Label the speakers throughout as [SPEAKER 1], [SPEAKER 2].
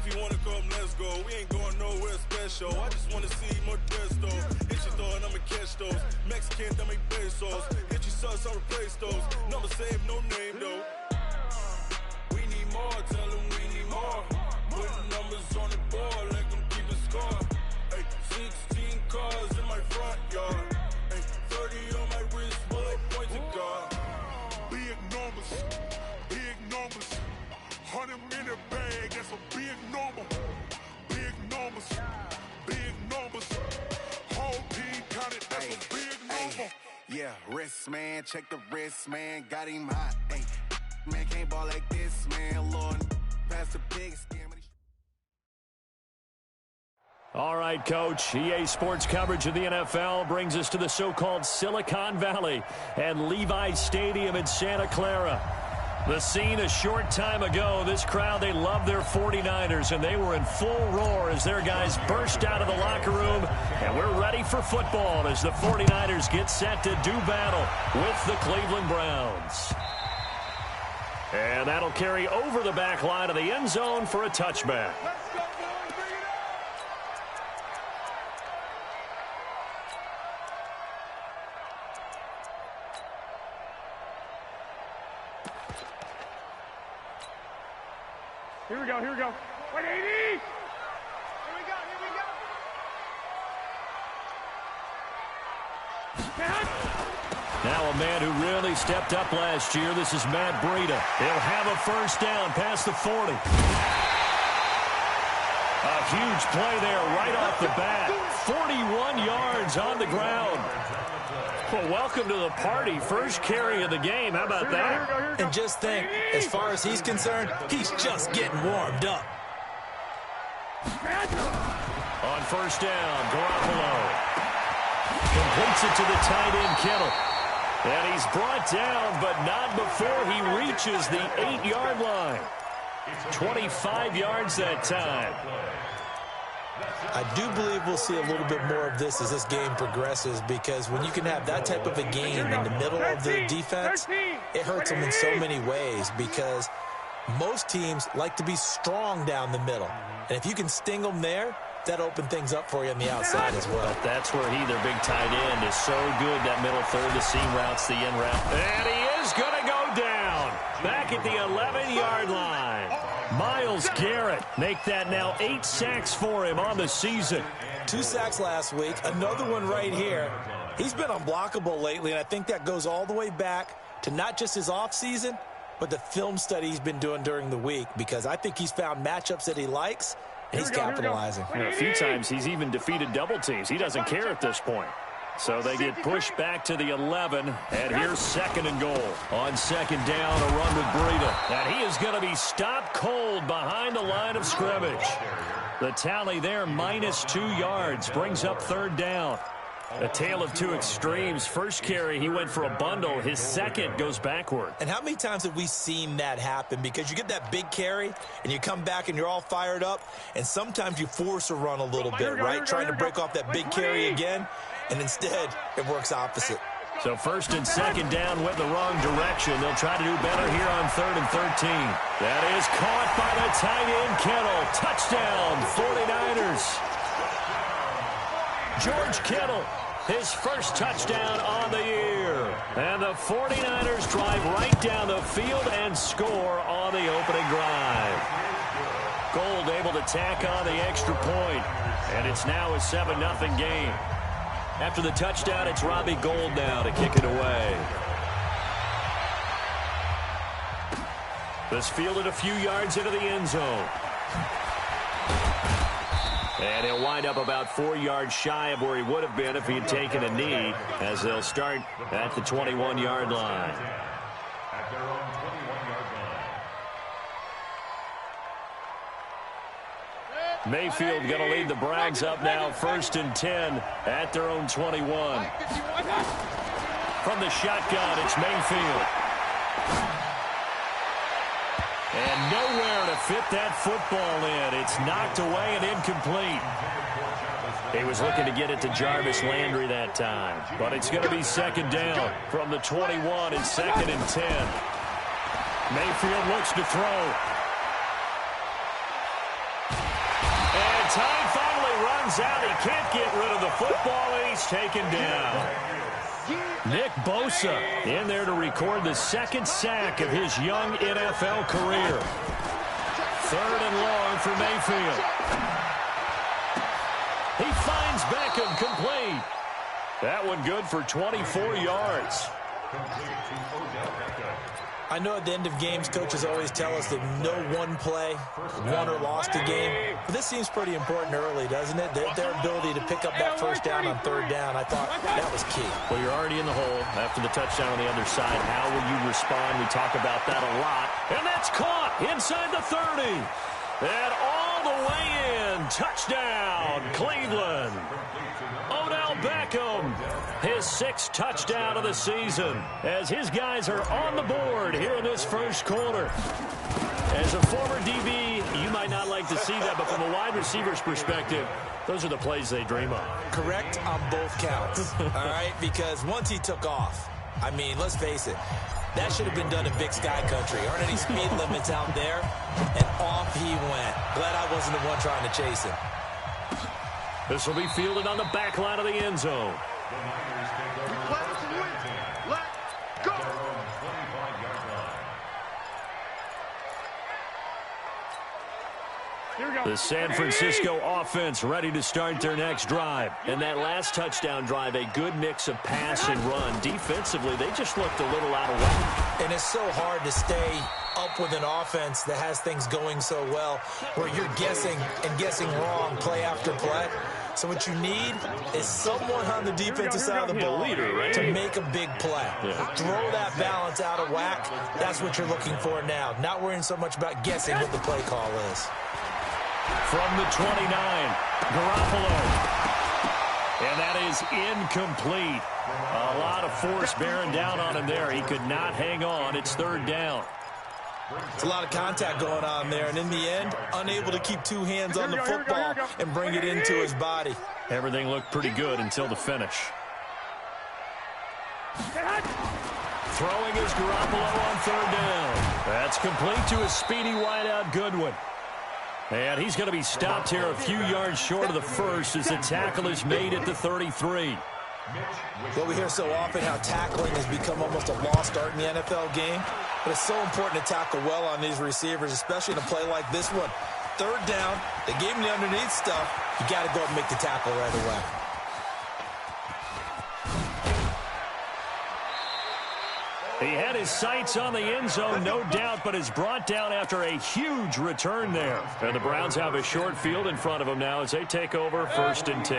[SPEAKER 1] If you wanna come, let's go. We ain't going nowhere special. I just wanna see more Modesto. Hit your thought, I'ma catch those. Mexican, that make pesos. Hit your sauce, I'll replace those. Never save, no name though. We need more, tell them we need more. Putting numbers on the board, let them keep the score. Ay, 16 cars in my front yard. Ay, 30 on my wrist, bullet points to God.
[SPEAKER 2] Big numbers, big numbers. 100 in a bag, that's a big number. Big numbers, big numbers. Whole team counted, that's a big number.
[SPEAKER 3] Yeah, wrist man, check the wrist man, got him hot. Ay, man can't ball like this, man. Lord, pass the pig skin.
[SPEAKER 4] All right, Coach. EA Sports coverage of the NFL brings us to the so-called Silicon Valley and Levi's Stadium in Santa Clara. The scene a short time ago, this crowd, they love their 49ers, and they were in full roar as their guys burst out of the locker room, and we're ready for football as the 49ers get set to do battle with the Cleveland Browns. And that'll carry over the back line of the end zone for a touchback.
[SPEAKER 5] Here we go, here we go. 180! Here we go, here we go.
[SPEAKER 4] Now a man who really stepped up last year. This is Matt Breida. He'll have a first down past the 40. A huge play there right off the bat. 41 yards on the ground. Well, welcome to the party. First carry of the game. How about that?
[SPEAKER 6] And just think, as far as he's concerned, he's just getting warmed up.
[SPEAKER 4] On first down, Garoppolo completes it to the tight end, Kittle. And he's brought down, but not before he reaches the 8-yard line. 25 yards that time.
[SPEAKER 6] I do believe we'll see a little bit more of this as this game progresses, because when you can have that type of a game in the middle of the defense, it hurts them in so many ways, because most teams like to be strong down the middle. And if you can sting them there, that opens things up for you on the outside as well.
[SPEAKER 4] But that's where he, their big tight end, is so good, that middle third, the seam routes, the in route. And he is going to go down back at the 11-yard line. Myles Garrett make that now 8 sacks for him on the season.
[SPEAKER 6] 2 sacks last week, another one right here. He's been unblockable lately, and I think that goes all the way back to not just his offseason, but the film study he's been doing during the week, because I think he's found matchups that he likes, and he's capitalizing.
[SPEAKER 4] A few times he's even defeated double teams. He doesn't care at this point. So they get pushed back to the 11, and here's 2nd and goal. On 2nd down, a run with Breida. And he is going to be stopped cold behind the line of scrimmage. The tally there, -2 yards, brings up 3rd down. A tale of two extremes. First carry, he went for a bundle. His second goes backward.
[SPEAKER 6] And how many times have we seen that happen? Because you get that big carry, and you come back and you're all fired up, and sometimes you force a run a little bit, right? Trying to break off that big carry again, and instead it works opposite.
[SPEAKER 4] So 1st and 2nd down went the wrong direction. They'll try to do better here on 3rd and 13. That is caught by the tight end, Kittle. Touchdown, 49ers. George Kittle, his first touchdown on the year. And the 49ers drive right down the field and score on the opening drive. Gold able to tack on the extra point. And it's now a 7-0 game. After the touchdown, it's Robbie Gould now to kick it away. This fielded a few yards into the end zone. And he'll wind up about 4 yards shy of where he would have been if he had taken a knee, as they'll start at the 21-yard line. Mayfield going to lead the Browns up now, 1st and 10 at their own 21. From the shotgun, it's Mayfield. And nowhere to fit that football in. It's knocked away and incomplete. He was looking to get it to Jarvis Landry that time. But it's going to be 2nd down from the 21 and 2nd and 10. Mayfield looks to throw. time finally runs out. He can't get rid of the football, and he's taken down. Nick Bosa in there to record the second sack of his young NFL career. 3rd and long for Mayfield. He finds Beckham, complete. That one good for 24 yards.
[SPEAKER 6] I know at the end of games, coaches always tell us that no one play won or lost a game. But this seems pretty important early, doesn't it? Their ability to pick up that first down on 3rd down, I thought that was key.
[SPEAKER 4] Well, you're already in the hole after the touchdown on the other side. How will you respond? We talk about that a lot. And that's caught inside the 30. And all the way in. Touchdown, Cleveland. Odell Beckham, his 6th touchdown of the season, as his guys are on the board here in this first quarter. As a former DB, you might not like to see that, but from a wide receiver's perspective, those are the plays they dream of.
[SPEAKER 6] Correct on both counts, all right? Because once he took off, I mean, let's face it, that should have been done in Big Sky Country. Aren't any speed limits out there? And off he went. Glad I wasn't the one trying to chase him.
[SPEAKER 4] This will be fielded on the back line of the end zone. The San Francisco offense ready to start their next drive. And that last touchdown drive, a good mix of pass and run. Defensively, they just looked a little out of whack.
[SPEAKER 6] And it's so hard to stay up with an offense that has things going so well, where you're guessing and guessing wrong play after play. So what you need is someone on the defensive side of the ball to make a big play. Throw that balance out of whack. That's what you're looking for now. Not worrying so much about guessing what the play call is.
[SPEAKER 4] From the 29, Garoppolo. And that is incomplete. A lot of force bearing down on him there. He could not hang on. It's 3rd down.
[SPEAKER 6] It's a lot of contact going on there, and in the end, unable to keep 2 hands on the football and bring it into his body.
[SPEAKER 4] Everything looked pretty good until the finish. Throwing is Garoppolo on 3rd down. That's complete to a speedy wideout Goodwin. And he's going to be stopped here a few yards short of the first as the tackle is made at the 33.
[SPEAKER 6] Well, we hear so often how tackling has become almost a lost art in the NFL game. But it's so important to tackle well on these receivers, especially in a play like this one. 3rd down, they gave him the underneath stuff. You got to go and make the tackle right away.
[SPEAKER 4] He had his sights on the end zone, no doubt, but is brought down after a huge return there. And the Browns have a short field in front of them now as they take over 1st and 10.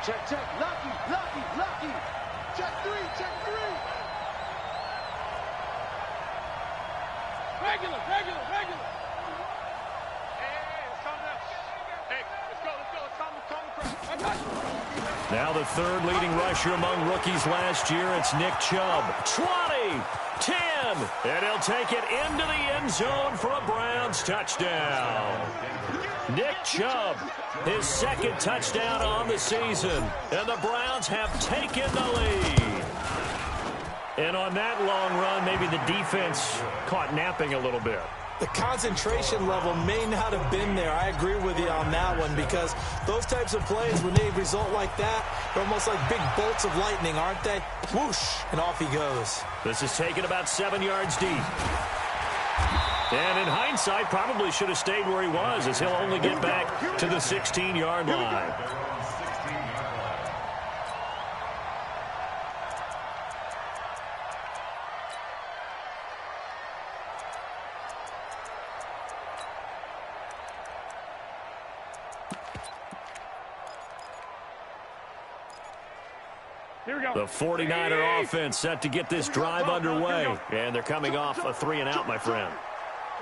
[SPEAKER 5] Check, check, lucky. Check 3. Regular. Hey, let's calm down. Hey, let's go. Let's calm.
[SPEAKER 4] Now the 3rd leading rusher among rookies last year, it's Nick Chubb. 20, 10, and he'll take it into the end zone for a Browns touchdown. Nick Chubb, his 2nd touchdown on the season, and the Browns have taken the lead. And on that long run, maybe the defense caught napping a little bit.
[SPEAKER 6] The concentration level may not have been there. I agree with you on that one, because those types of plays, when they result like that, they're almost like big bolts of lightning, aren't they? Whoosh, and off he goes.
[SPEAKER 4] This is taken about 7 yards deep. And in hindsight, probably should have stayed where he was, as he'll only get back to the 16-yard line.
[SPEAKER 5] Here we go.
[SPEAKER 4] The 49er offense set to get this drive underway. And they're coming off a 3-and-out, my friend.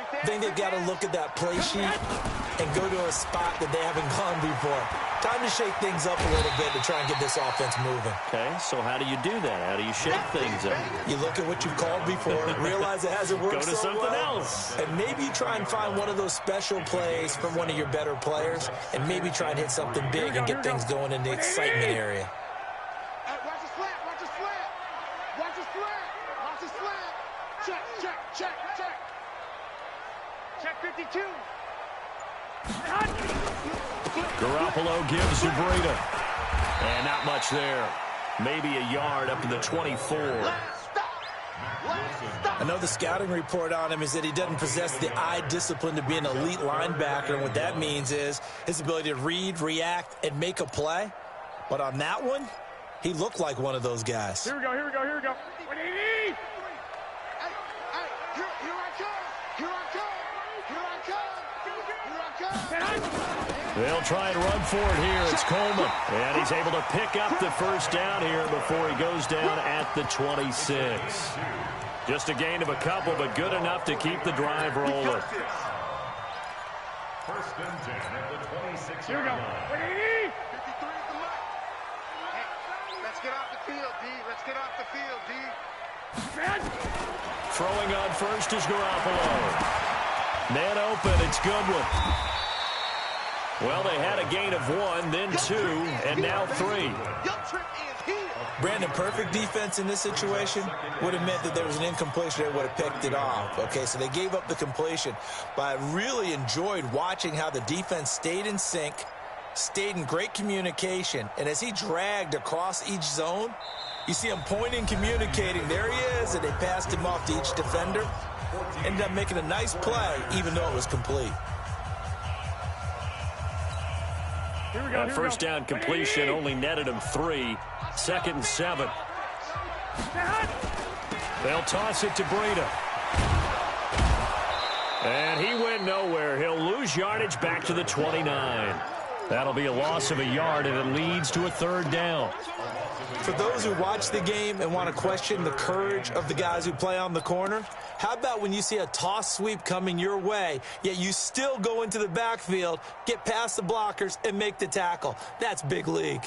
[SPEAKER 6] I think they've got to look at that play sheet and go to a spot that they haven't gone before. Time to shake things up a little bit to try and get this offense moving.
[SPEAKER 4] Okay, so how do you do that? How do you shake things up?
[SPEAKER 6] You look at what you've called before, realize it hasn't worked
[SPEAKER 4] Go to
[SPEAKER 6] so
[SPEAKER 4] something
[SPEAKER 6] well,
[SPEAKER 4] else.
[SPEAKER 6] and maybe try and find one of those special plays from one of your better players, and maybe try and hit something big and get things going in the excitement area.
[SPEAKER 5] Watch the slap. Watch the slap. Check. Check 52.
[SPEAKER 4] Garoppolo gives to Breida. And not much there. Maybe a yard up to the 24.
[SPEAKER 6] I know the scouting report on him is that he doesn't possess the eye discipline to be an elite linebacker, and what that means is his ability to read, react, and make a play. But on that one, he looked like one of those guys.
[SPEAKER 5] Here we go, here we go, here we go. 180!
[SPEAKER 4] They'll try and run for it here. It's Coleman. And he's able to pick up the first down here before he goes down at the 26. Just a gain of a couple, but good enough to keep the drive rolling.
[SPEAKER 7] First and 10 at the 26.
[SPEAKER 5] Here we go. 180!
[SPEAKER 8] Let's get off the field, D. Let's get off the field, D.
[SPEAKER 4] Throwing on first is Garoppolo. Man open, it's Goodwin. Well, they had a gain of 1, then 2, and now 3.
[SPEAKER 6] Brandon, perfect defense in this situation would have meant that there was an incompletion that would have picked it off. Okay, so they gave up the completion, but I really enjoyed watching how the defense stayed in sync, stayed in great communication, and as he dragged across each zone, you see him pointing, communicating. There he is, and they passed him off to each defender. Ended up making a nice play, even though it was complete.
[SPEAKER 5] Here we go,
[SPEAKER 4] That first down completion only netted him 3. 2nd and 7. They'll toss it to Breida. And he went nowhere. He'll lose yardage back to the 29. That'll be a loss of a yard, and it leads to a 3rd down.
[SPEAKER 6] For those who watch the game and want to question the courage of the guys who play on the corner, how about when you see a toss sweep coming your way, yet you still go into the backfield, get past the blockers, and make the tackle? That's big league.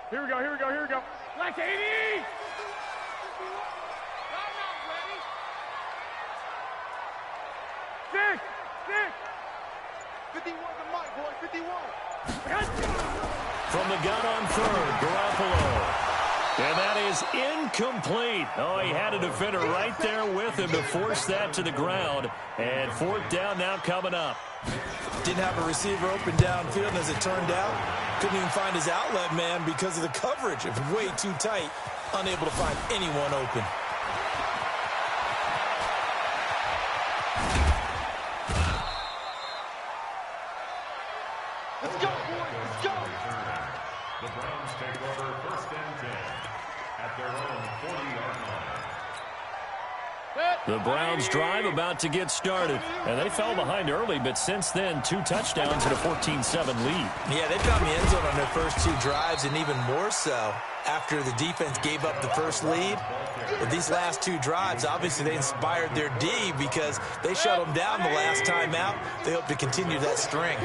[SPEAKER 5] Here we go, here we go, here we go. Black 80! 6!
[SPEAKER 8] 51 to Mike, boy, 51.
[SPEAKER 4] From the gun on 3rd, Garoppolo. And that is incomplete. Oh, he had a defender right there with him to force that to the ground. And 4th down now coming up.
[SPEAKER 6] Didn't have a receiver open downfield, and as it turned out, couldn't even find his outlet man because of the coverage. It was way too tight, unable to find anyone open.
[SPEAKER 8] Let's go, boys, let's go.
[SPEAKER 7] The Browns take over 1st and 10 at their own 40-yard line.
[SPEAKER 4] The Browns drive about to get started. And they fell behind early, but since then, 2 touchdowns and a 14-7 lead.
[SPEAKER 6] Yeah, they found the end zone on their first 2 drives, and even more so after the defense gave up the first lead. But these last 2 drives, obviously they inspired their D because they shut them down the last time out. They hope to continue that string.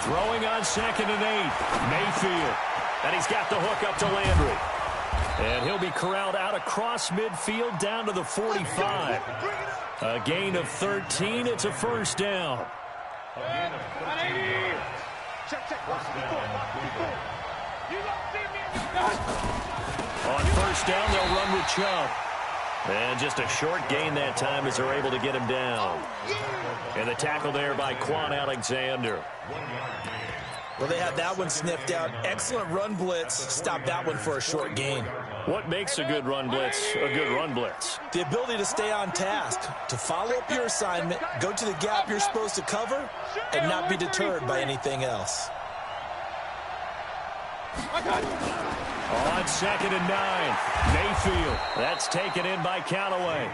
[SPEAKER 4] Throwing on 2nd and 8. Mayfield. And he's got the hook up to Landry. And he'll be corralled out across midfield down to the 45. A gain of 13. It's a 1st down. On 1st down, they'll run with Chubb. And just a short gain that time as they're able to get him down. And the tackle there by Quan Alexander.
[SPEAKER 6] Well, they had that one sniffed out. Excellent run blitz. Stopped that one for a short gain.
[SPEAKER 4] What makes a good run blitz a good run blitz?
[SPEAKER 6] The ability to stay on task, to follow up your assignment, go to the gap you're supposed to cover, and not be deterred by anything else.
[SPEAKER 4] On 2nd and 9, Mayfield. That's taken in by Callaway.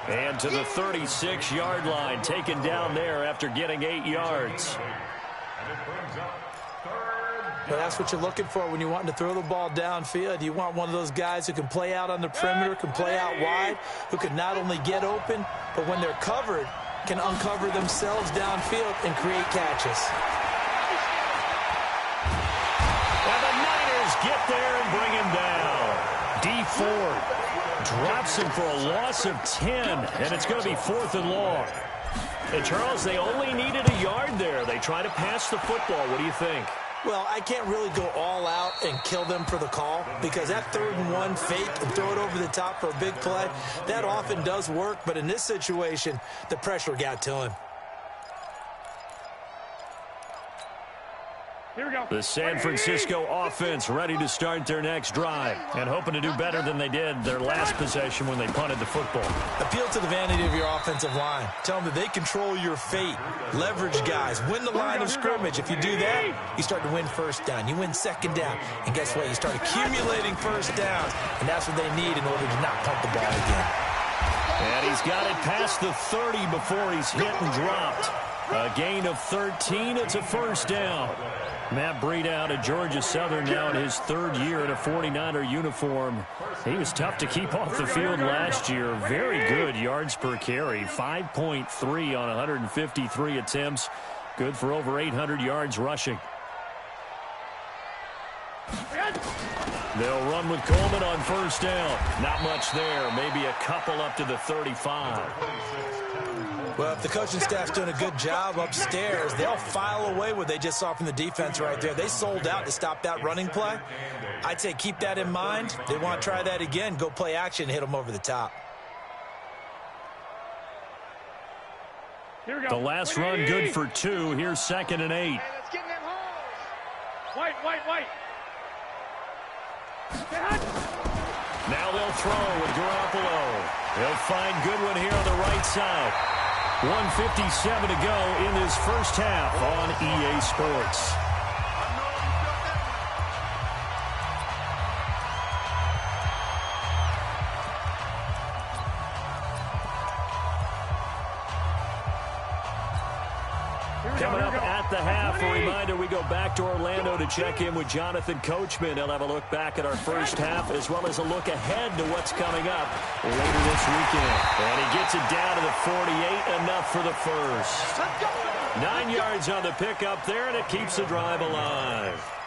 [SPEAKER 4] And to the 36-yard line, taken down there after getting 8 yards.
[SPEAKER 6] Well, that's what you're looking for when you want to throw the ball downfield. You want one of those guys who can play out on the perimeter, can play out wide, who can not only get open, but when they're covered, can uncover themselves downfield and create catches.
[SPEAKER 4] And the Niners get there and bring him down. D Ford drops him for a loss of 10, and it's going to be 4th and long. And, Charles, they only needed a yard there. They try to pass the football. What do you think?
[SPEAKER 6] Well, I can't really go all out and kill them for the call because that 3rd and 1 fake and throw it over the top for a big play, that often does work. But in this situation, the pressure got to him.
[SPEAKER 5] Here we go.
[SPEAKER 4] The San Francisco offense ready to start their next drive and hoping to do better than they did their last possession when they punted the football.
[SPEAKER 6] Appeal to the vanity of your offensive line. Tell them that they control your fate. Leverage guys. Win the line of scrimmage. If you do that, you start to win first down. You win second down. And guess what? You start accumulating first downs. And that's what they need in order to not punt the ball again.
[SPEAKER 4] And he's got it past the 30 before he's hit and dropped. A gain of 13. It's a first down. Matt Breida out of Georgia Southern now in his 3rd year in a 49er uniform. He was tough to keep off the field last year. Very good yards per carry. 5.3 on 153 attempts. Good for over 800 yards rushing. They'll run with Coleman on first down. Not much there. Maybe a couple up to the 35.
[SPEAKER 6] Well, if the coaching staff's doing a good job upstairs, they'll file away what they just saw from the defense right there. They sold out to stop that running play. I'd say keep that in mind. They want to try that again. Go play action, hit them over the top.
[SPEAKER 5] Here we go.
[SPEAKER 4] The last run good for 2. Here's 2nd and 8.
[SPEAKER 8] Hey, let's get in them holes.
[SPEAKER 5] White.
[SPEAKER 4] Now they'll throw with Garoppolo. They'll find Goodwin here on the right side. 1:57 to go in this first half on EA Sports. Coming up at the half, a reminder, we go back to Orlando to check in with Jonathan Coachman. He'll have a look back at our first half as well as a look ahead to what's coming up later this weekend. And he gets it down to the 48, enough for the first. 9 yards on the pickup there, and it keeps the drive alive.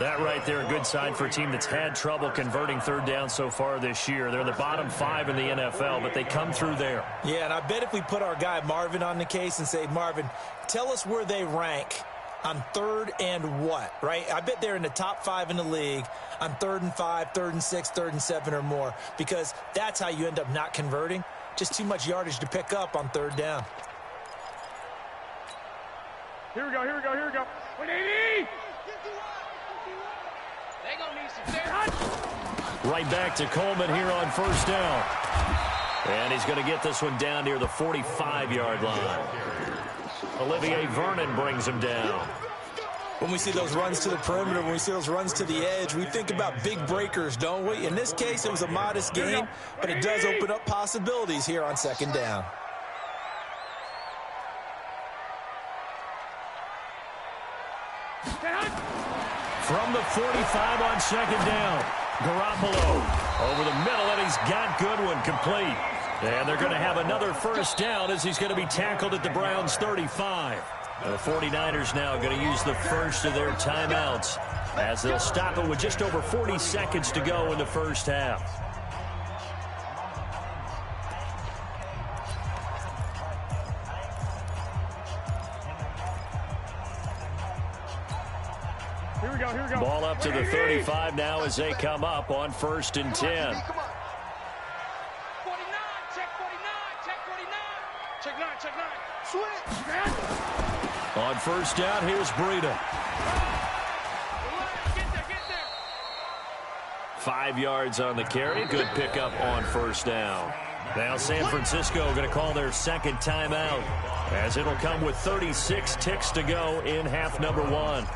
[SPEAKER 4] That right there, a good sign for a team that's had trouble converting 3rd down so far this year. They're in the bottom 5 in the NFL, but they come through there.
[SPEAKER 6] Yeah, and I bet if we put our guy Marvin on the case and say, Marvin, tell us where they rank on 3rd and what, right? I bet they're in the top 5 in the league on 3rd and 5, 3rd and 6, 3rd and 7 or more, because that's how you end up not converting. Just too much yardage to pick up on 3rd down.
[SPEAKER 5] Here we go. 180.
[SPEAKER 4] Right back to Coleman here on first down. And he's going to get this one down near the 45-yard line. Olivier Vernon brings him down.
[SPEAKER 6] When we see those runs to the perimeter, when we see those runs to the edge, we think about big breakers, don't we? In this case, it was a modest gain, but it does open up possibilities here on 2nd down.
[SPEAKER 4] From the 45 on 2nd down, Garoppolo over the middle, and he's got Goodwin complete. And they're going to have another first down as he's going to be tackled at the Browns' 35. The 49ers now going to use the first of their timeouts as they'll stop it with just over 40 seconds to go in the first half.
[SPEAKER 5] Here we go.
[SPEAKER 4] Ball up to the 35 now as they come up on 1st and 10.
[SPEAKER 8] 49, check 49. Check 9. Switch.
[SPEAKER 4] On first down, here's Breida.
[SPEAKER 8] Get there.
[SPEAKER 4] 5 yards on the carry. Good pickup on first down. Now San Francisco going to call their 2nd timeout as it'll come with 36 ticks to go in half number 1.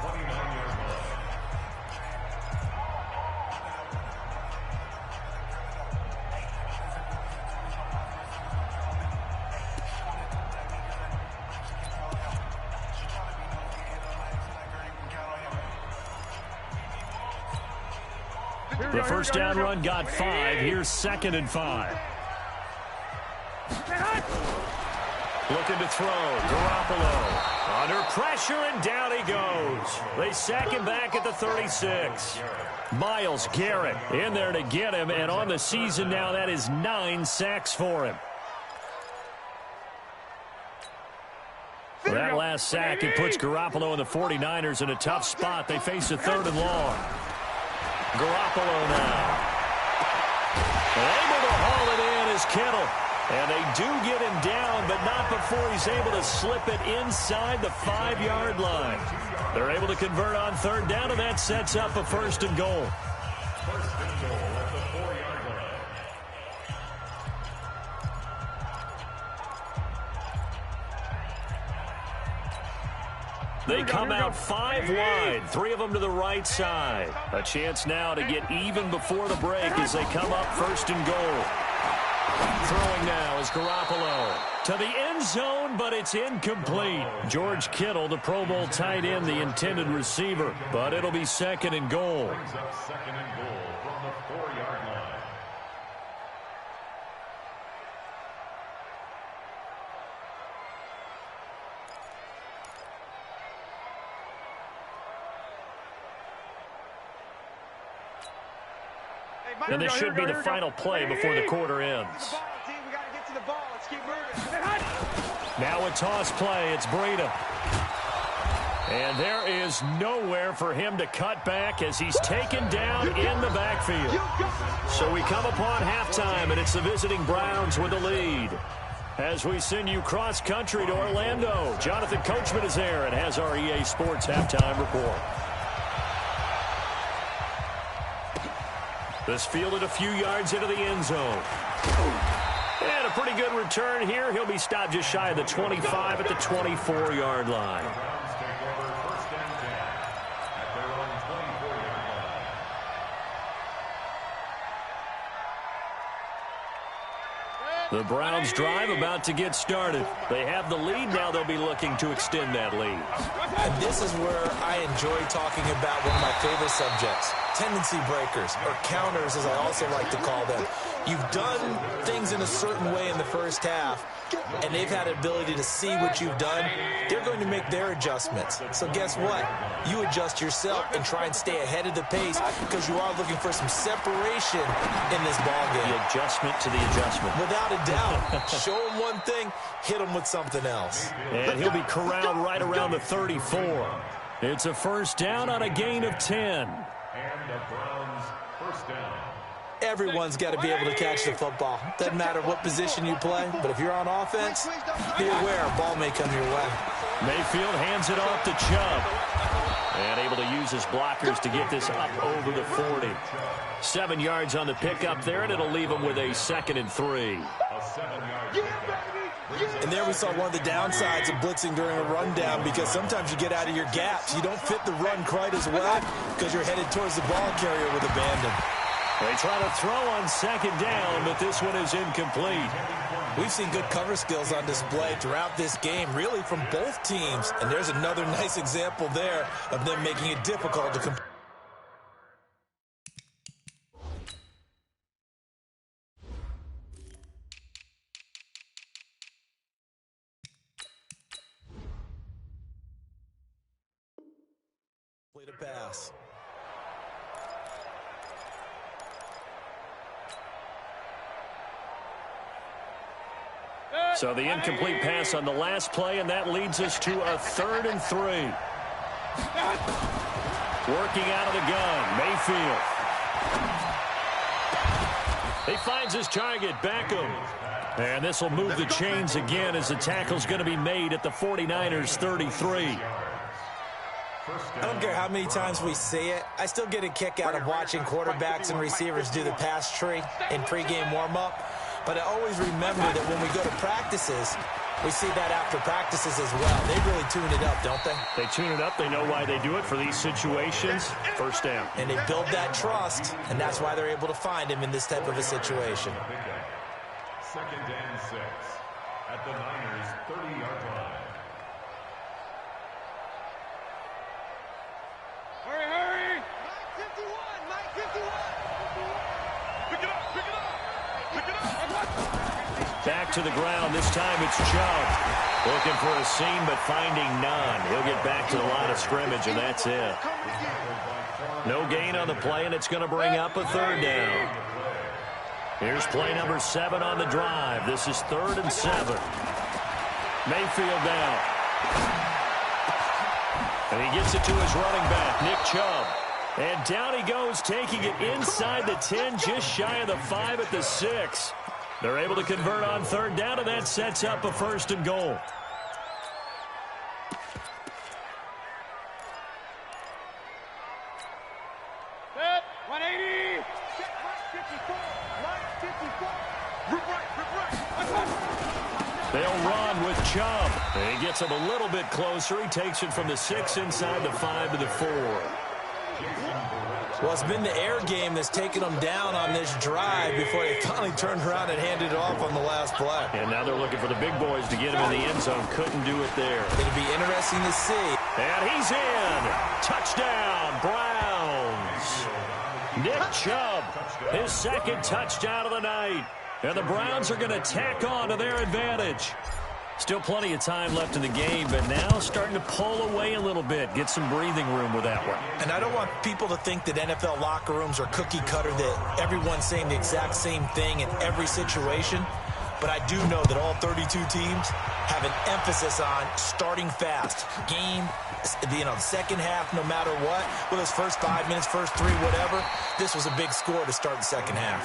[SPEAKER 4] The first down run got 5. Here's 2nd and 5. Looking to throw. Garoppolo under pressure, and down he goes. They sack him back at the 36. Myles Garrett in there to get him, and on the season now, that is 9 sacks for him. Well, that last sack, it puts Garoppolo and the 49ers in a tough spot. They face a 3rd and long. Garoppolo now. Able to haul it in is Kittle. And they do get him down, but not before he's able to slip it inside the 5-yard line. They're able to convert on 3rd down, and that sets up a 1st and goal.
[SPEAKER 7] First and goal at the 4-yard line.
[SPEAKER 4] They come out 5 wide, 3 of them to the right side. A chance now to get even before the break as they come up 1st and goal. Throwing now is Garoppolo to the end zone, but it's incomplete. George Kittle, the Pro Bowl tight end, the intended receiver, but it'll be 2nd and goal.
[SPEAKER 7] Brings up 2nd and goal from the 4-yard line.
[SPEAKER 4] And this should be the final play before the quarter ends. Now a toss play. It's Breida. And there is nowhere for him to cut back as he's taken down in the backfield. So we come upon halftime, and it's the visiting Browns with the lead. As we send you cross-country to Orlando, Jonathan Coachman is there and has our EA Sports halftime report. This fielded a few yards into the end zone. And a pretty good return here. He'll be stopped just shy of the 25 at the 24-yard line.
[SPEAKER 7] Browns take over 1st and 10 at their own 24-yard line.
[SPEAKER 4] The Browns drive about to get started. They have the lead. Now they'll be looking to extend that lead.
[SPEAKER 6] And this is where I enjoy talking about one of my favorite subjects, tendency breakers, or counters as I also like to call them. You've done things in a certain way in the first half, and they've had the ability to see what you've done. They're going to make their adjustments. So guess what? You adjust yourself and try and stay ahead of the pace because you are looking for some separation in this ballgame.
[SPEAKER 4] The adjustment to the adjustment.
[SPEAKER 6] Without a doubt. Show them one thing, hit them with something else.
[SPEAKER 4] And he'll be corralled right around the 34. It's a 1st down on a gain of 10.
[SPEAKER 7] And the Browns 1st down.
[SPEAKER 6] Everyone's got to be able to catch the football. Doesn't matter what position you play, but if you're on offense, be aware a ball may come your way.
[SPEAKER 4] Mayfield hands it off to Chubb. And able to use his blockers to get this up over the 40. 7 yards on the pickup there, and it'll leave him with a 2nd and 3.
[SPEAKER 7] A 7-yard pickup.
[SPEAKER 6] And there we saw one of the downsides of blitzing during a rundown because sometimes you get out of your gaps. You don't fit the run quite as well because you're headed towards the ball carrier with abandon.
[SPEAKER 4] They try to throw on 2nd down, but this one is incomplete.
[SPEAKER 6] We've seen good cover skills on display throughout this game, really from both teams. And there's another nice example there of them making it difficult to complete. A pass.
[SPEAKER 4] So the incomplete pass on the last play, and that leads us to a 3rd and 3. Working out of the gun, Mayfield. He finds his target, Beckham. And this will move the chains again as the tackle's going to be made at the 49ers' 33.
[SPEAKER 6] I don't care how many times we see it. I still get a kick out of watching quarterbacks and receivers do the pass tree in pregame warm-up. But I always remember that when we go to practices, we see that after practices as well. They really tune it up, don't they?
[SPEAKER 4] They tune it up. They know why they do it for these situations. 1st down.
[SPEAKER 6] And they build that trust, and that's why they're able to find him in this type of a situation.
[SPEAKER 7] 2nd and 6 at the Niners' 30-yard line.
[SPEAKER 5] Hurry!
[SPEAKER 8] Mike 51! Mike 51!
[SPEAKER 5] Pick it up! Pick it up! Pick it up!
[SPEAKER 4] Back to the ground. This time it's Chubb. Looking for a seam, but finding none. He'll get back to the line of scrimmage, and that's it. No gain on the play, and it's going to bring up a 3rd down. Here's play number 7 on the drive. This is 3rd and 7. Mayfield down. And he gets it to his running back, Nick Chubb. And down he goes, taking it inside the 10, just shy of the 5 at the 6. They're able to convert on third down, and that sets up a 1st and goal.
[SPEAKER 5] Set, 180. Set, right 54.
[SPEAKER 4] They'll run with Chubb. He gets him a little bit closer. He takes it from the 6 inside the 5 to the 4.
[SPEAKER 6] Well, it's been the air game that's taken them down on this drive before they finally turned around and handed it off on the last play.
[SPEAKER 4] And now they're looking for the big boys to get him in the end zone. Couldn't do it there.
[SPEAKER 6] It'll be interesting to see.
[SPEAKER 4] And he's in. Touchdown, Browns. Nick Chubb, his 2nd touchdown of the night. And the Browns are going to tack on to their advantage. Still plenty of time left in the game, but now starting to pull away a little bit. Get some breathing room with that one.
[SPEAKER 6] And I don't want people to think that NFL locker rooms are cookie cutter, that everyone's saying the exact same thing in every situation. But I do know that all 32 teams have an emphasis on starting fast. Game, second half, no matter what. Whether it's first 5 minutes, first 3, whatever. This was a big score to start the second half.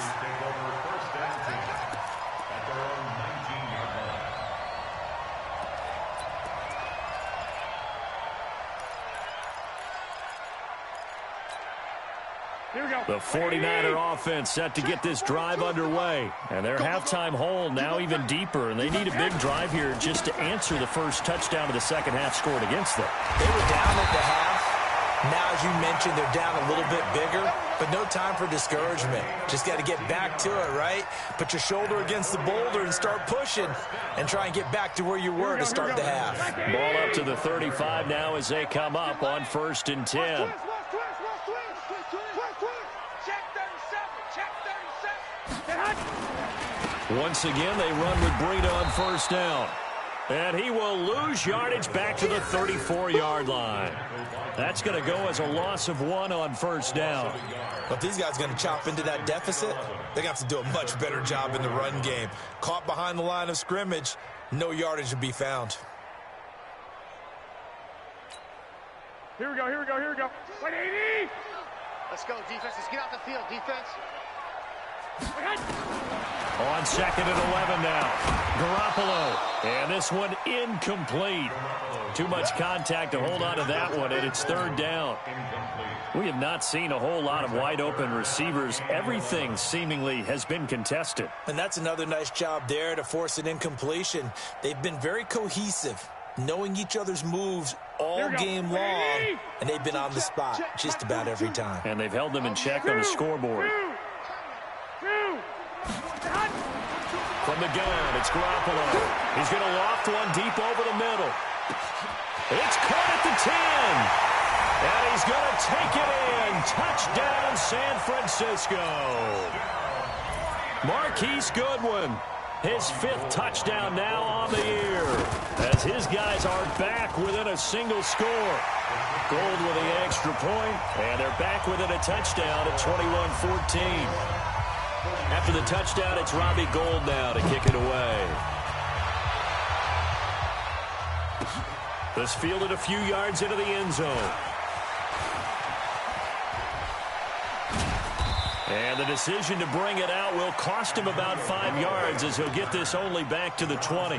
[SPEAKER 4] The 49er offense set to get this drive underway. And their halftime hole now even deeper. And they need a big drive here just to answer the first touchdown of the second half scored against them.
[SPEAKER 6] They were down at the half. Now, as you mentioned, they're down a little bit bigger. But no time for discouragement. Just got to get back to it, right? Put your shoulder against the boulder and start pushing. And try and get back to where you were to start the half.
[SPEAKER 4] Ball up to the 35 now as they come up on 1st and 10. Once again, they run with Breida on 1st down. And he will lose yardage back to the 34-yard line. That's going to go as a loss of 1 on 1st down.
[SPEAKER 6] But if these guys are going to chop into that deficit, they're going to have to do a much better job in the run game. Caught behind the line of scrimmage, no yardage to be found.
[SPEAKER 5] Here we go. 180.
[SPEAKER 8] Let's go, defense. Let's get out the field, defense.
[SPEAKER 4] On 2nd and 11 now. Garoppolo. And this one incomplete. Too much contact to hold on to that one, and it's 3rd down. We have not seen a whole lot of wide open receivers. Everything seemingly has been contested.
[SPEAKER 6] And that's another nice job there to force an incompletion. They've been very cohesive, knowing each other's moves all game long, and they've been on the spot just about every time.
[SPEAKER 4] And they've held them in check on the scoreboard. From the gun, it's Garoppolo. He's going to loft one deep over the middle. It's caught at the 10. And he's going to take it in. Touchdown, San Francisco. Marquise Goodwin, his 5th touchdown now on the year, as his guys are back within a single score. Gold with the extra point, and they're back within a touchdown at 21-14. After the touchdown, it's Robbie Gould now to kick it away. This fielded a few yards into the end zone. And the decision to bring it out will cost him about 5 yards, as he'll get this only back to the 20.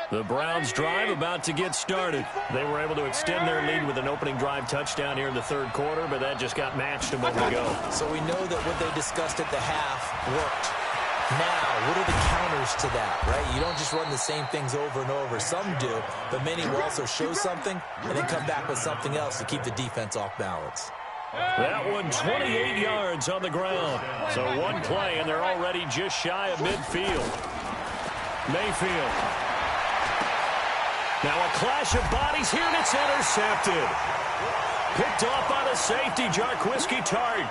[SPEAKER 4] The Browns drive about to get started. They were able to extend their lead with an opening drive touchdown here in the 3rd quarter, but that just got matched a moment ago.
[SPEAKER 6] So we know that what they discussed at the half worked. Now, what are the counters to that, right? You don't just run the same things over and over. Some do, but many will also show something and then come back with something else to keep the defense off balance.
[SPEAKER 4] That one 28 yards on the ground. So one play, and they're already just shy of midfield. Mayfield. Now a clash of bodies here, and it's intercepted. Picked off by the safety, Jarquiski Tart.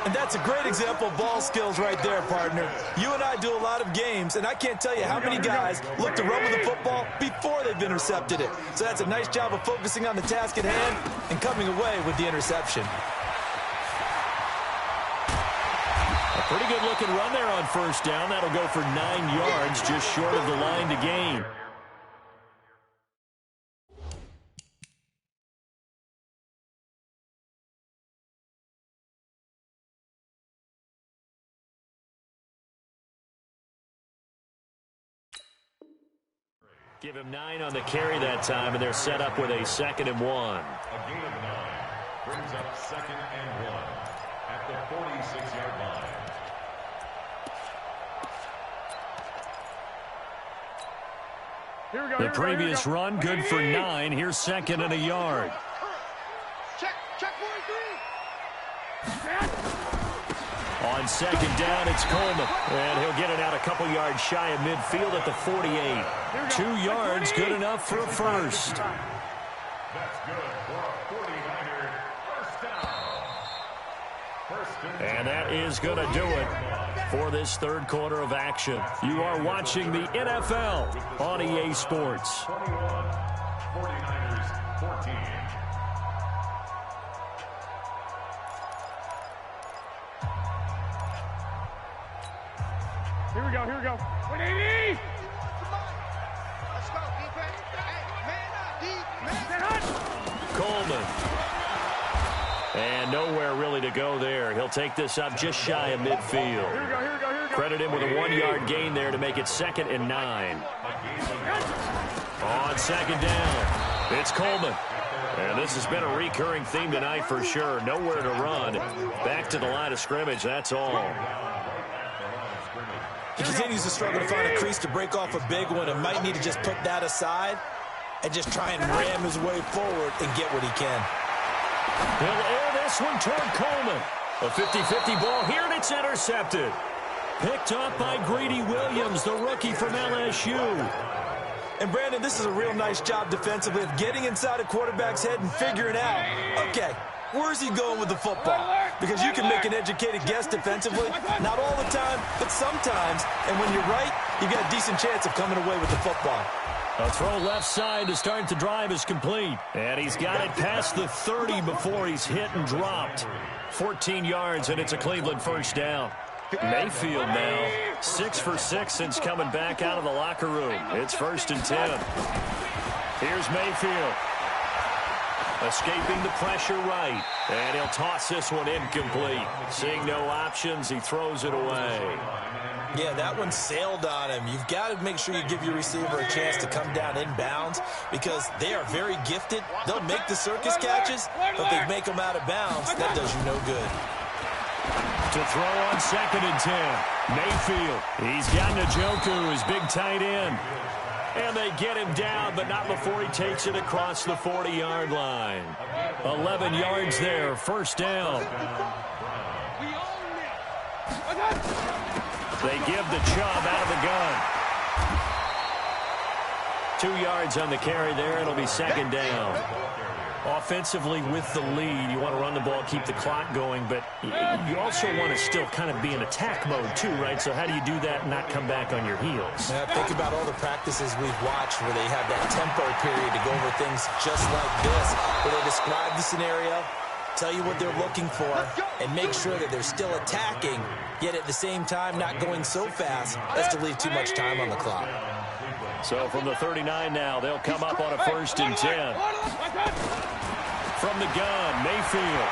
[SPEAKER 6] And that's a great example of ball skills right there, partner. You and I do a lot of games, and I can't tell you how many guys look to run with the football before they've intercepted it. So that's a nice job of focusing on the task at hand and coming away with the interception.
[SPEAKER 4] Pretty good looking run there on first down. That'll go for 9 yards, just short of the line to gain. Give him 9 on the carry that time, and they're set up with a 2nd and 1.
[SPEAKER 7] A gain of 9 brings up 2nd and 1 at the 46-yard line.
[SPEAKER 5] Here we go,
[SPEAKER 4] The previous run, good for 9. Here's 2nd and a yard.
[SPEAKER 8] Check 43.
[SPEAKER 4] On 2nd down, it's Coleman. And he'll get it out a couple yards shy of midfield at the 48. 2 yards, good enough for a first.
[SPEAKER 7] That's good for a 49er first down.
[SPEAKER 4] And that is going to do it for this third quarter of action. You are watching the NFL on EA Sports.
[SPEAKER 7] 21, 49ers 14.
[SPEAKER 5] Here we go, here we go. 180!
[SPEAKER 8] Let's go, defense. Hey, man up, defense.
[SPEAKER 4] Coleman. And nowhere really to go there. He'll take this up just shy of midfield.
[SPEAKER 5] Here we go, here we go, here we go.
[SPEAKER 4] Credit him with a 1-yard gain there to make it 2nd and 9. On 2nd down, it's Coleman. And this has been a recurring theme tonight for sure. Nowhere to run. Back to the line of scrimmage, that's all.
[SPEAKER 6] He continues to struggle to find a crease to break off a big one and might need to just put that aside and just try and ram his way forward and get what he can.
[SPEAKER 4] He'll air this one toward Coleman. A 50-50 ball here, and it's intercepted. Picked up by Greedy Williams, the rookie from LSU.
[SPEAKER 6] And, Brandon, this is a real nice job defensively of getting inside a quarterback's head and figuring out, okay, where's he going with the football? Because you can make an educated guess defensively. Not all the time, but sometimes. And when you're right, you've got a decent chance of coming away with the football.
[SPEAKER 4] A throw left side to start the drive is complete. And he's got it past the 30 before he's hit and dropped. 14 yards, and it's a Cleveland first down. Mayfield now 6 for 6 since coming back out of the locker room. It's 1st and 10. Here's Mayfield. Escaping the pressure right. And he'll toss this one incomplete. Seeing no options, he throws it away.
[SPEAKER 6] Yeah, that one sailed on him. You've got to make sure you give your receiver a chance to come down inbounds because they are very gifted. They'll make the circus catches, but they make them out of bounds. That does you no good.
[SPEAKER 4] To throw on 2nd and 10. Mayfield. He's got Njoku, his big tight end. And they get him down, but not before he takes it across the 40-yard line. 11 yards there, first down. They give the Chubb out of the gun. 2 yards on the carry there. It'll be 2nd down. Offensively with the lead, you want to run the ball, keep the clock going, but you also want to still kind of be in attack mode too, right? So how do you do that and not come back on your heels?
[SPEAKER 6] Now, think about all the practices we've watched where they have that tempo period to go over things just like this, where they describe the scenario, tell you what they're looking for, and make sure that they're still attacking, yet at the same time not going so fast as to leave too much time on the clock.
[SPEAKER 4] So from the 39 now, they'll come up on a 1st and 10. From the gun, Mayfield.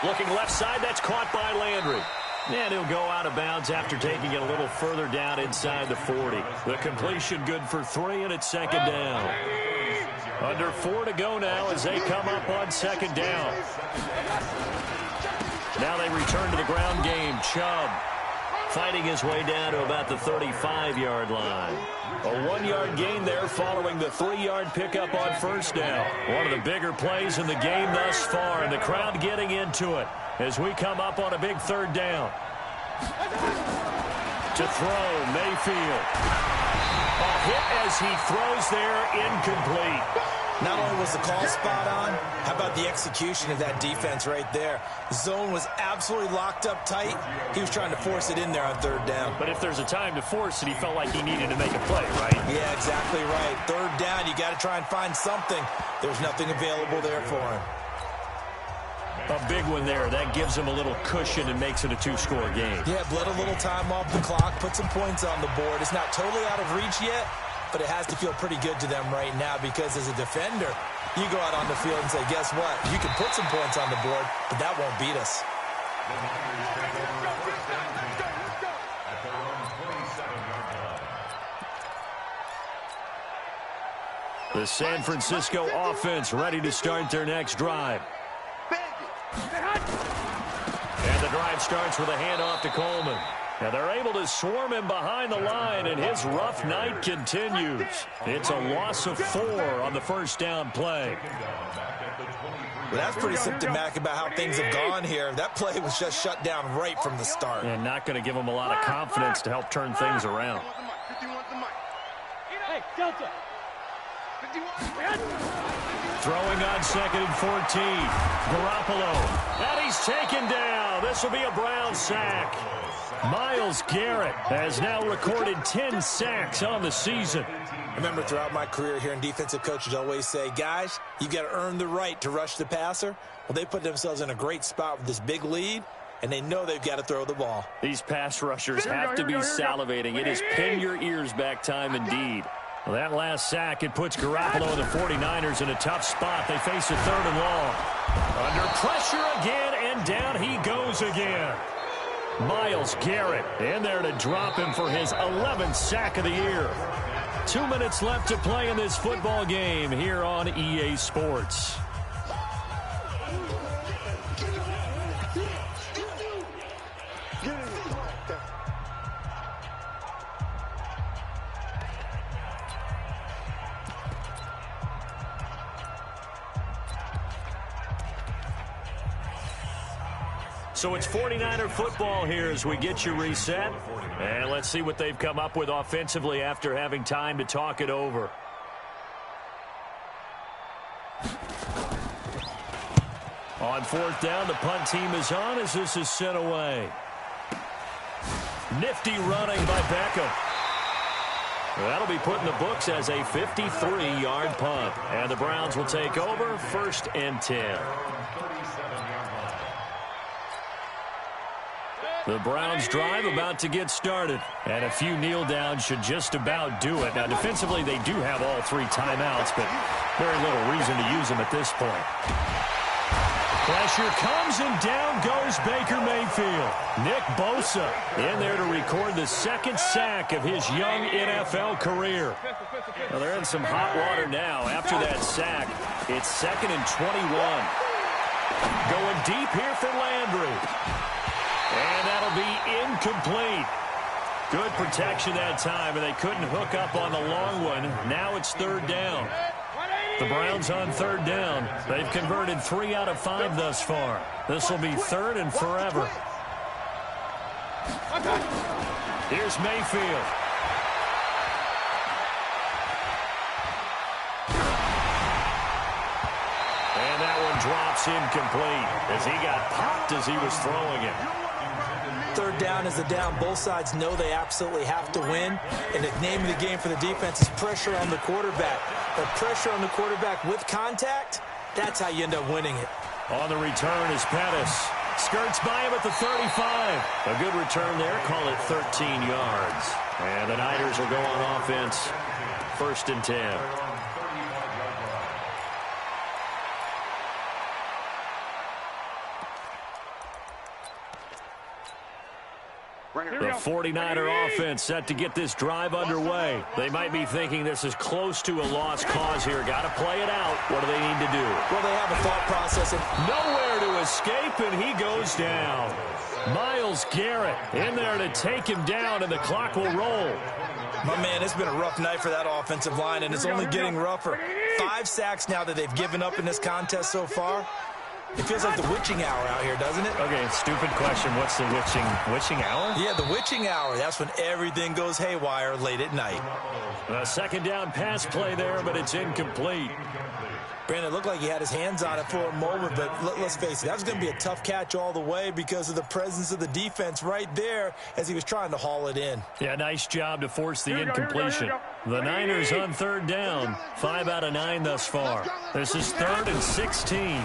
[SPEAKER 4] Looking left side, that's caught by Landry. And he'll go out of bounds after taking it a little further down inside the 40. The completion good for 3, and it's 2nd down. Under 4 to go now as they come up on 2nd down. Now they return to the ground game. Chubb fighting his way down to about the 35-yard line. A 1-yard gain there following the 3-yard pickup on first down. One of the bigger plays in the game thus far, and the crowd getting into it as we come up on a big 3rd down. To throw, Mayfield. A hit as he throws there, incomplete.
[SPEAKER 6] Not only was the call spot on, how about the execution of that defense right there? The zone was absolutely locked up tight. He was trying to force it in there on 3rd down.
[SPEAKER 4] But if there's a time to force it, he felt like he needed to make a play, right?
[SPEAKER 6] Yeah, exactly right. 3rd down, you got to try and find something. There's nothing available there for him.
[SPEAKER 4] A big one there. That gives them a little cushion and makes it a two-score game.
[SPEAKER 6] Yeah, let a little time off the clock, put some points on the board. It's not totally out of reach yet, but it has to feel pretty good to them right now because as a defender, you go out on the field and say, guess what? You can put some points on the board, but that won't beat us.
[SPEAKER 4] The San Francisco offense ready to start their next drive. And the drive starts with a handoff to Coleman. And they're able to swarm him behind the line, and his rough night continues. It's a loss of 4 on the first down play.
[SPEAKER 6] Well, that's pretty symptomatic about how things have gone here. That play was just shut down right from the start.
[SPEAKER 4] And not going to give him a lot of confidence to help turn things around.
[SPEAKER 5] Hey, Delta.
[SPEAKER 4] Throwing on 2nd and 14. Garoppolo. And he's taken down. This will be a Brown sack. Myles Garrett has now recorded 10 sacks on the season.
[SPEAKER 6] I remember throughout my career hearing defensive coaches always say, guys, you've got to earn the right to rush the passer. Well, they put themselves in a great spot with this big lead, and they know they've got to throw the ball.
[SPEAKER 4] These pass rushers have to be salivating. It is pin your ears back time indeed. Well, that last sack, it puts Garoppolo and the 49ers in a tough spot. They face a 3rd and long. Under pressure again, and down he goes again. Myles Garrett in there to drop him for his 11th sack of the year. 2 minutes left to play in this football game here on EA Sports. So it's 49er football here as we get you reset. And let's see what they've come up with offensively after having time to talk it over. On 4th down, the punt team is on as this is sent away. Nifty running by Beckham. That'll be put in the books as a 53-yard punt. And the Browns will take over 1st and 10. The Browns drive about to get started. And a few kneel downs should just about do it. Now, defensively, they do have all 3 timeouts, but very little reason to use them at this point. Pressure comes, and down goes Baker Mayfield. Nick Bosa in there to record the 2nd sack of his young NFL career. Well, they're in some hot water now. After that sack, it's 2nd and 21. Going deep here for Landry. And that'll be incomplete. Good protection that time, and they couldn't hook up on the long one. Now it's 3rd down. The Browns on 3rd down. They've converted 3 out of 5 thus far. This will be 3rd and forever. Here's Mayfield. And that one drops incomplete as he got popped as he was throwing it.
[SPEAKER 6] 3rd down is the down. Both sides know they absolutely have to win. And the name of the game for the defense is pressure on the quarterback. But pressure on the quarterback with contact, that's how you end up winning it.
[SPEAKER 4] On the return is Pettis. Skirts by him at the 35. A good return there. Call it 13 yards. And the Niners will go on offense. 1st and 10. The 49er offense set to get this drive underway. They might be thinking this is close to a lost cause here. Got to play it out. What do they need to do?
[SPEAKER 6] Well, they have a thought process.
[SPEAKER 4] Nowhere to escape, and he goes down. Myles Garrett in there to take him down, and the clock will roll.
[SPEAKER 6] My man, it's been a rough night for that offensive line, and it's only getting rougher. 5 sacks now that they've given up in this contest so far. It feels like the witching hour out here, doesn't it?
[SPEAKER 4] Okay, stupid question. What's the witching hour?
[SPEAKER 6] Yeah, the witching hour. That's when everything goes haywire late at night.
[SPEAKER 4] A 2nd down pass play there, but it's incomplete.
[SPEAKER 6] Brandon, it looked like he had his hands on it for a moment, but let's face it, that was going to be a tough catch all the way because of the presence of the defense right there as he was trying to haul it in.
[SPEAKER 4] Yeah, nice job to force the incompletion. The Niners on 3rd down, 5 out of 9 thus far. This is 3rd and 16.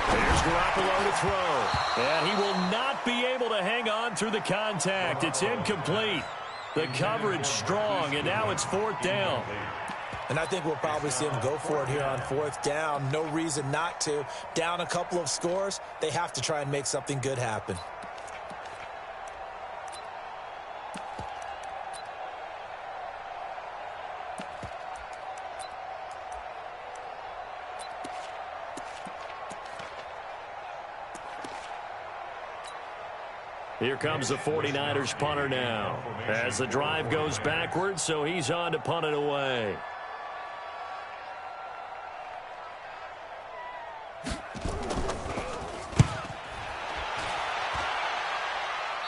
[SPEAKER 4] Here's Garoppolo to throw. And he will not be able to hang on through the contact. It's incomplete. The coverage strong, and now it's 4th down.
[SPEAKER 6] And I think we'll probably see him go for it here on 4th down. No reason not to. Down a couple of scores, they have to try and make something good happen.
[SPEAKER 4] Here comes the 49ers punter now. As the drive goes backwards, so he's on to punt it away.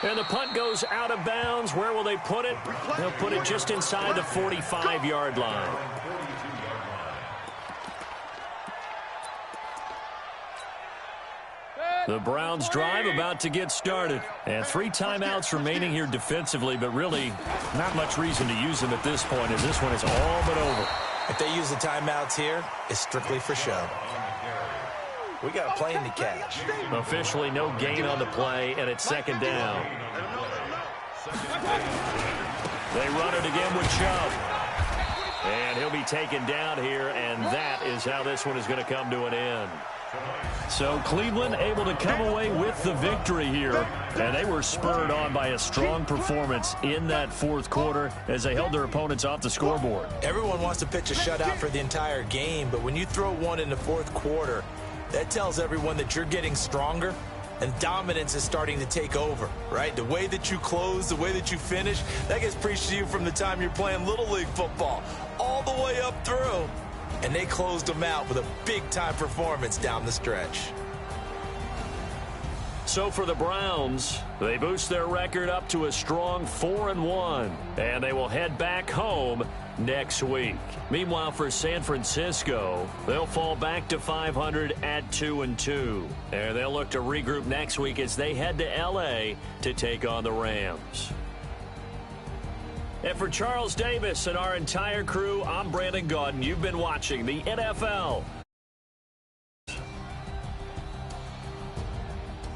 [SPEAKER 4] And the punt goes out of bounds. Where will they put it? They'll put it just inside the 45-yard line. The Browns drive about to get started. And 3 timeouts remaining here defensively, but really not much reason to use them at this point, as this one is all but over.
[SPEAKER 6] If they use the timeouts here, it's strictly for show. We got a plane to catch.
[SPEAKER 4] Officially no gain on the play, and it's 2nd down. They run it again with Chubb. And he'll be taken down here, and that is how this one is going to come to an end. So Cleveland able to come away with the victory here, and they were spurred on by a strong performance in that 4th quarter as they held their opponents off the scoreboard.
[SPEAKER 6] Everyone wants to pitch a shutout for the entire game, but when you throw one in the 4th quarter, that tells everyone that you're getting stronger and dominance is starting to take over, right? The way that you close, the way that you finish, that gets preached to you from the time you're playing Little League football all the way up through. And they closed them out with a big-time performance down the stretch.
[SPEAKER 4] So for the Browns, they boost their record up to a strong 4-1, and they will head back home next week. Meanwhile, for San Francisco, they'll fall back to 500 at 2-2. And they'll look to regroup next week as they head to L.A. to take on the Rams. And for Charles Davis and our entire crew, I'm Brandon Gaudin. You've been watching the NFL